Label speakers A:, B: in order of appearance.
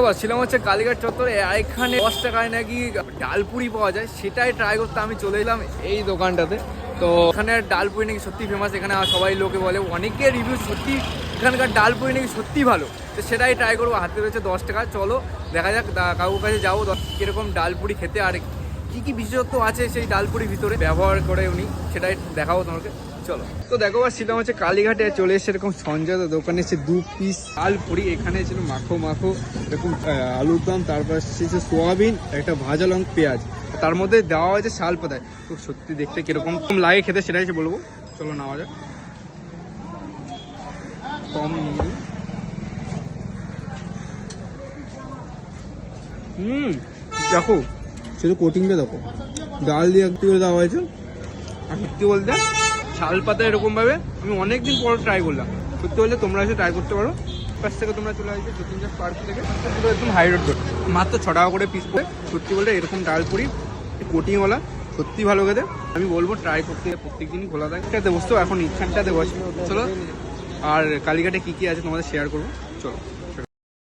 A: বাস ছিলাম হচ্ছে কালীঘাট চত্বরে, এখানে 10 টাকায় নাকি ডালপুরি পাওয়া যায়, সেটাই ট্রাই করতে আমি চলে এলাম এই দোকানটাতে। তো এখানে ডালপুরি নাকি সত্যি ফেমাস, এখানে সবাই লোকে বলে, অনেকে রিভিউ সত্যি এখানকার ডালপুরি নাকি সত্যি ভালো, তো সেটাই ট্রাই করবো। হাতে রয়েছে 10 টাকা, চলো দেখা যাক কাকুর কাছে যাবো কিরকম ডালপুরি খেতে, আর কি কি বিশেষত্ব আছে সেই ডালপুরির ভিতরে ব্যবহার করে উনি, সেটাই দেখাবো তোমাকে, চলো। তো দেখো সেটা হচ্ছে কালীঘাটে চলে এসে এরকম সঞ্জয় দোকানে এসে 2 পিস ডালপুরি, এখানে ছিল মাখো মাখো এরকম আলুর দম, তারপর এসেছে সোয়াবিন, একটা ভাজা লঙ্কা পেঁয়াজ, তার মধ্যে দেওয়া হয়েছে শাল পাতায়। তো সত্যি দেখতে কিরকম লাগে খেতে সেটাই বলবো, চলো নেওয়া যাক। কম দেখো শুধু কোটিংটা দেখো, ডাল দিয়ে একটু করে দেওয়া হয়েছে। আর সত্যি বলতে শাল পাতা এরকমভাবে আমি অনেকদিন পর ট্রাই করলাম। সত্যি বলতে তোমরা এসে ট্রাই করতে পারো। পাশ থেকে তোমরা চলে আসবে জ্যোতির্ময় পার্ক থেকে, একদম হাই রোড মাত্র 6 টাকা করে পিস করে। সত্যি বলতে এরকম ডালপুরি কোটিংওয়ালা সত্যি ভালো খেতে, আমি বলবো ট্রাই করতে। প্রত্যেক দিনই খোলা থাকে, এটাতে বসতো এখন ইচ্ছানটাতে বসে। চলো আর কালীঘাটে কী কী আছে তোমাদের শেয়ার করবো, চলো।